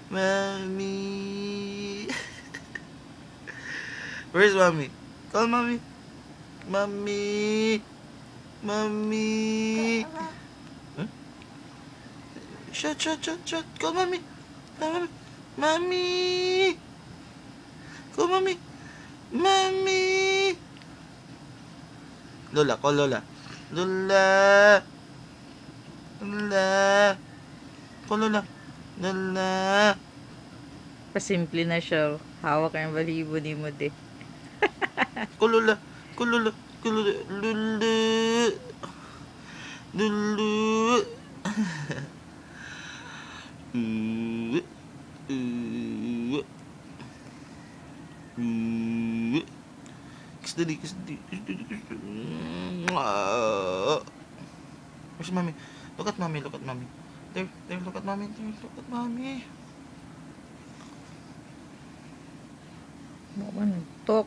Mommy. Where's mommy? Call mommy. Mommy. Mommy. Huh? Shut. Call mommy. Call mommy. Mommy. Call mommy. Mommy. Lola, call Lola. Lola. Lola. Call Lola. Lola. Pasimple na siya. Hawak ang balibo ni mo de. Call Lola. Call Lola. Call Lola. Lola. Lola. Kiss daddy. Where's mommy? Look at mommy. There, look at mommy. Baka nagtok.